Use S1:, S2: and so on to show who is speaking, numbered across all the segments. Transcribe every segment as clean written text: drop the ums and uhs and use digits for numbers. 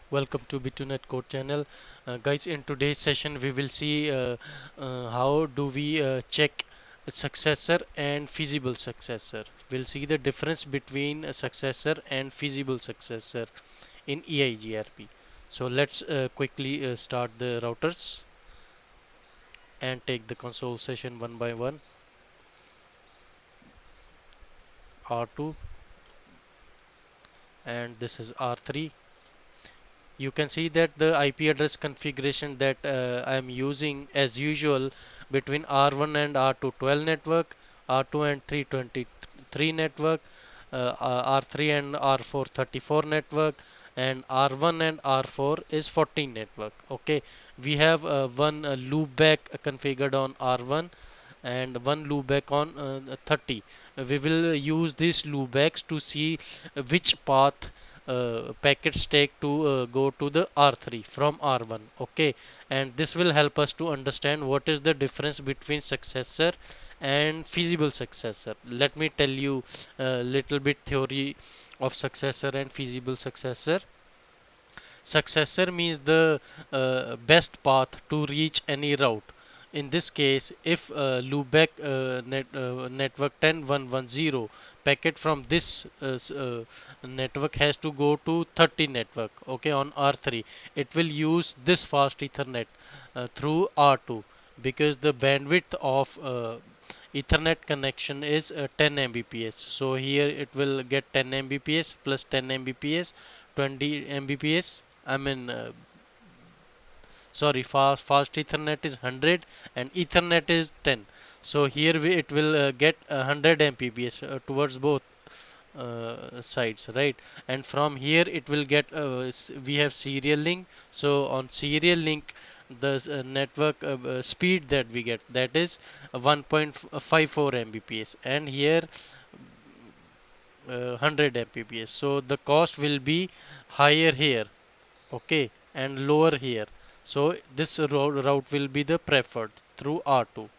S1: Welcome to B2Net Code channel. Guys, in today's session, we will see how do we check a successor and feasible successor. We'll see the difference between a successor and feasible successor in EIGRP. So let's quickly start the routers and take the console session one by one. R2 and this is R3. You can see that the IP address configuration that I am using as usual between R1 and R212 network, R2 and 323 network, R3 and R4 34 network, and R1 and R4 is 14 network. Okay, we have one loopback configured on R1 and one loopback on 30. We will use these loopbacks to see which path packets take to go to the R3 from R1. Okay, and this will help us to understand what is the difference between successor and feasible successor. Let me tell you a little bit theory of successor and feasible successor. Successor means the best path to reach any route. In this case, if loopback network 10110 packet from this network has to go to 30 network, okay, on R3, it will use this fast Ethernet through R2 because the bandwidth of Ethernet connection is 10 Mbps. So here it will get 10 Mbps plus 10 Mbps, 20 Mbps. I mean, sorry, fast Ethernet is 100 and Ethernet is 10. So here it will get 100 Mbps towards both sides, right? And from here it will get we have serial link. So on serial link the network speed that we get, that is 1.54 Mbps, and here 100 Mbps. So the cost will be higher here, okay, and lower here. So this route will be the preferred through R2.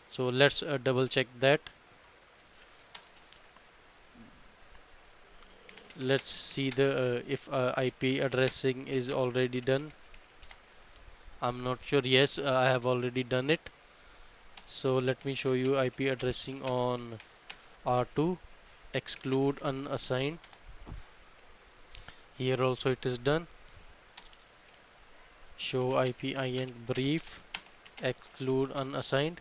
S1: So let's double check that. Let's see the if IP addressing is already done. I'm not sure. Yes, I have already done it. So let me show you IP addressing on R2. Exclude unassigned. Here also it is done. Show IP INT brief. Exclude unassigned.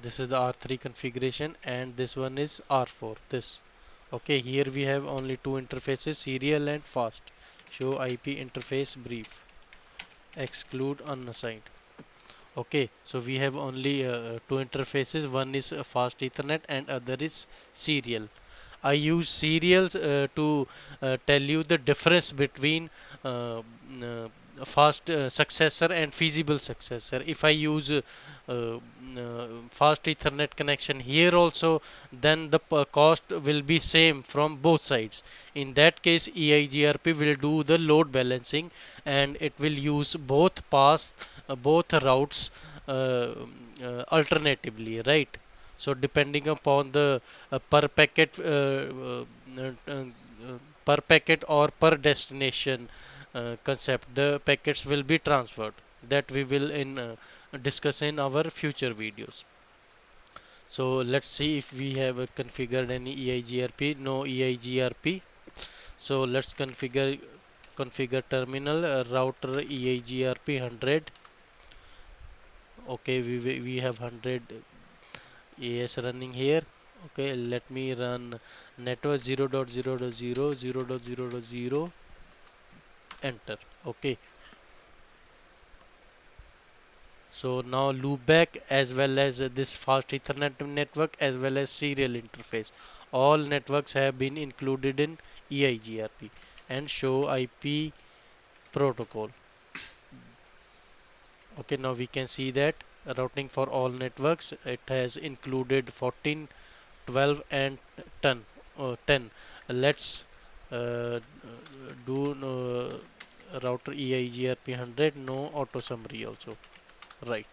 S1: This is the R3 configuration and this one is R4. This. Okay, here we have only two interfaces, serial and fast. Show IP interface brief. Exclude unassigned. Okay, so we have only two interfaces. One is fast Ethernet and other is serial. I use serials to tell you the difference between fast successor and feasible successor. If I use fast Ethernet connection here also, then the cost will be same from both sides. In that case, EIGRP will do the load balancing and it will use both routes alternatively, right? So depending upon the per packet or per destination concept, the packets will be transferred. That we will in discuss in our future videos. So let's see if we have configured any EIGRP. No EIGRP. So let's configure terminal router EIGRP 100. Okay, we have 100 AS running here. Okay, let me run network 0.0.0 enter. Okay, so now loopback as well as this fast Ethernet network as well as serial interface. All networks have been included in EIGRP and show IP protocol. Okay, now we can see that routing for all networks, it has included 14, 12 and 10. 10. Let's uh, do router EIGRP 100, no auto summary also, right?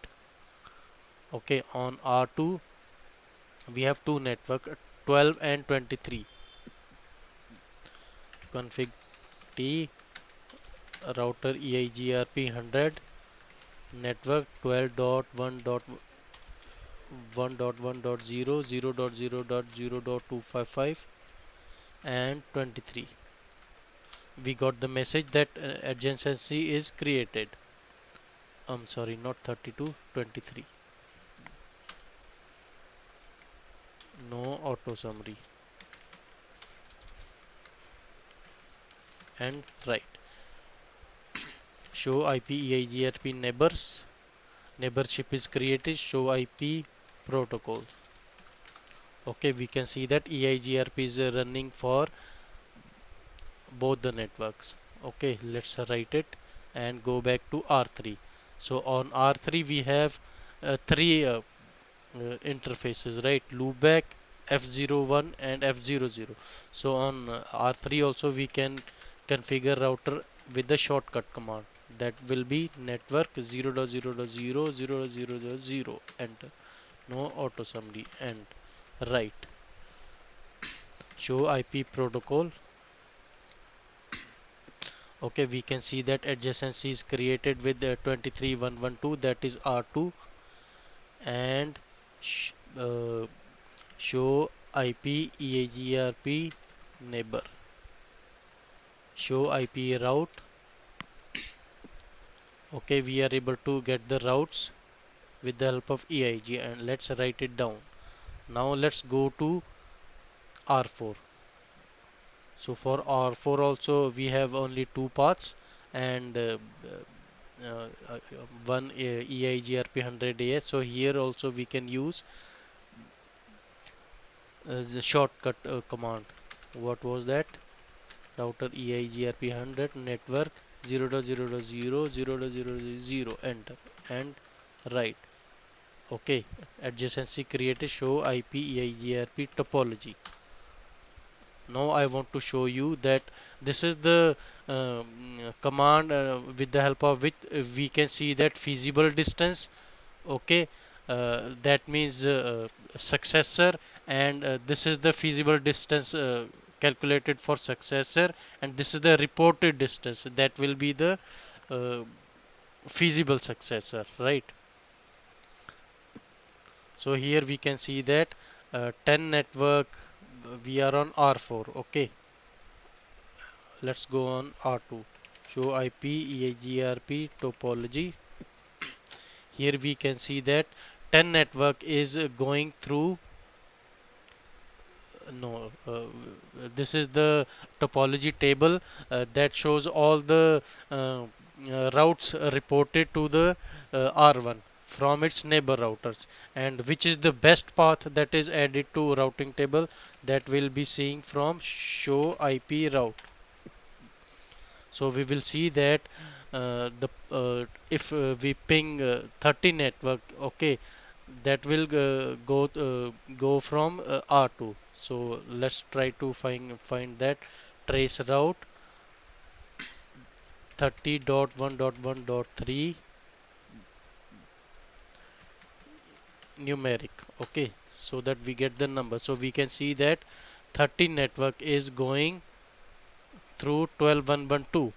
S1: Okay, on R2 we have two network 12 and 23 config. T router EIGRP 100 network 12.1.1.0 0.0.0.255 and 23. We got the message that adjacency is created. I'm sorry, not 32, 23. No auto summary. And right. Show IP EIGRP neighbors. Neighborship is created. Show IP protocol. Okay, we can see that EIGRP is running for both the networks. Okay, let's write it and go back to R3. So on R3 we have three interfaces, right? Loopback, F01 and F00. So on R3 also we can configure router with the shortcut command. That will be network 0.0.0 0.0.0 enter. No auto summary and right. Show IP protocol. Okay, we can see that adjacency is created with 23112, that is R2, and sh uh, show IP EAGRP neighbor. Show IP route. Okay, we are able to get the routes with the help of EIG, and let's write it down. Now let's go to R4. So for R4 also we have only two paths and one EIGRP 100AS. So here also we can use the shortcut command. What was that? Router EIGRP 100 network 0.0.0 0.0.0 enter and right. Okay, adjacency created. Show IP EIGRP topology. Now I want to show you that this is the command with the help of which we can see that feasible distance. Okay, that means successor, and this is the feasible distance calculated for successor, and this is the reported distance that will be the uh, feasible successor, right? So here we can see that 10 network, we are on R4. Okay, let's go on R2. Show IP EIGRP topology. Here we can see that 10 network is going through no this is the topology table that shows all the routes reported to the R1 from its neighbor routers, and which is the best path that is added to routing table, that will be seeing from show IP route. So we will see that the if we ping 30 network, okay, that will go from R2. So let's try to find that trace route 30.1.1.3 numeric. Okay, so that we get the number. So we can see that 30 network is going through 12.1.1.2.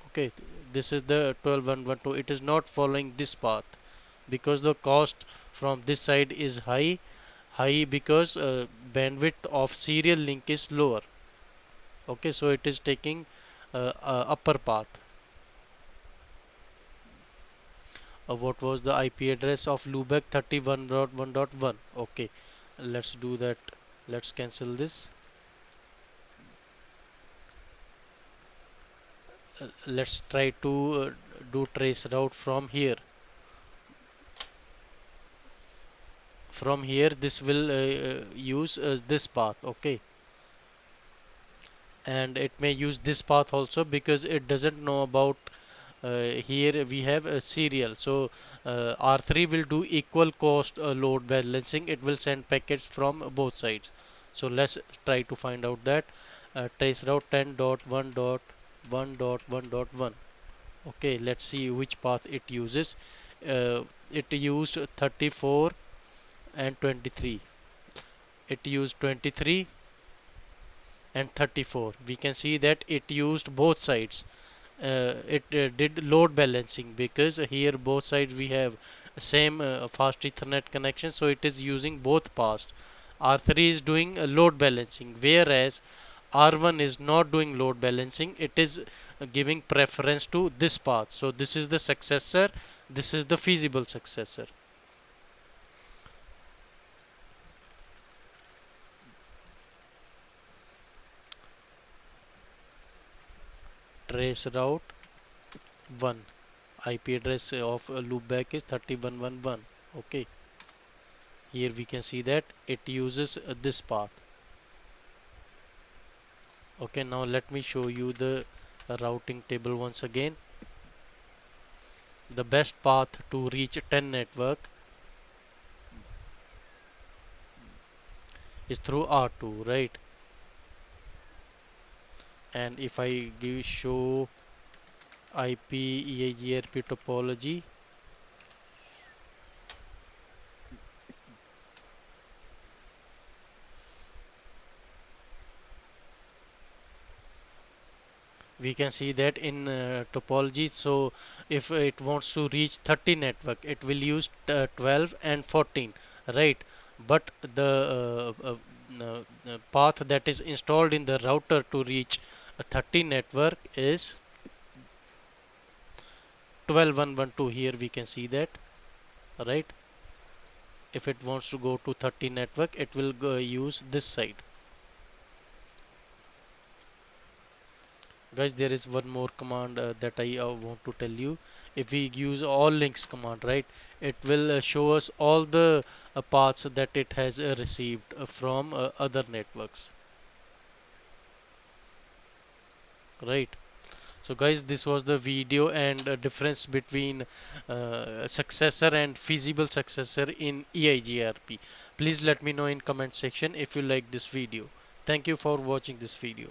S1: Okay, this is the 12.1.1.2. It is not following this path because the cost from this side is high because bandwidth of serial link is lower. Okay, so it is taking upper path. What was the IP address of Lubeck 31.1.1? Okay, let's do that. Let's cancel this. Let's try to do trace route from here. From here, this will use this path. Okay, and it may use this path also because it doesn't know about here we have a serial. So R3 will do equal cost load balancing. It will send packets from both sides. So let's try to find out that trace route 10.1.1.1.1. Okay, let's see which path it uses. It used 34 and 23. It used 23 and 34. We can see that it used both sides. It did load balancing because here both sides we have same fast Ethernet connection, so it is using both paths. R3 is doing load balancing, whereas R1 is not doing load balancing. It is giving preference to this path. So this is the successor. This is the feasible successor. Trace route 1. IP address of a loopback is 3111. Okay. Here we can see that it uses this path. Okay, now let me show you the routing table once again. The best path to reach 10 network is through R2, right? And if I give show IP EIGRP topology, we can see that in topology. So if it wants to reach 30 network, it will use 12 and 14, right? But the path that is installed in the router to reach a 30 network is 12112. Here we can see that, right? If it wants to go to 30 network, it will use this side. Guys, there is one more command that I want to tell you. If we use all links command, right, it will show us all the paths that it has received from other networks, right? So guys, this was the video and difference between successor and feasible successor in EIGRP. Please let me know in comment section if you like this video. Thank you for watching this video.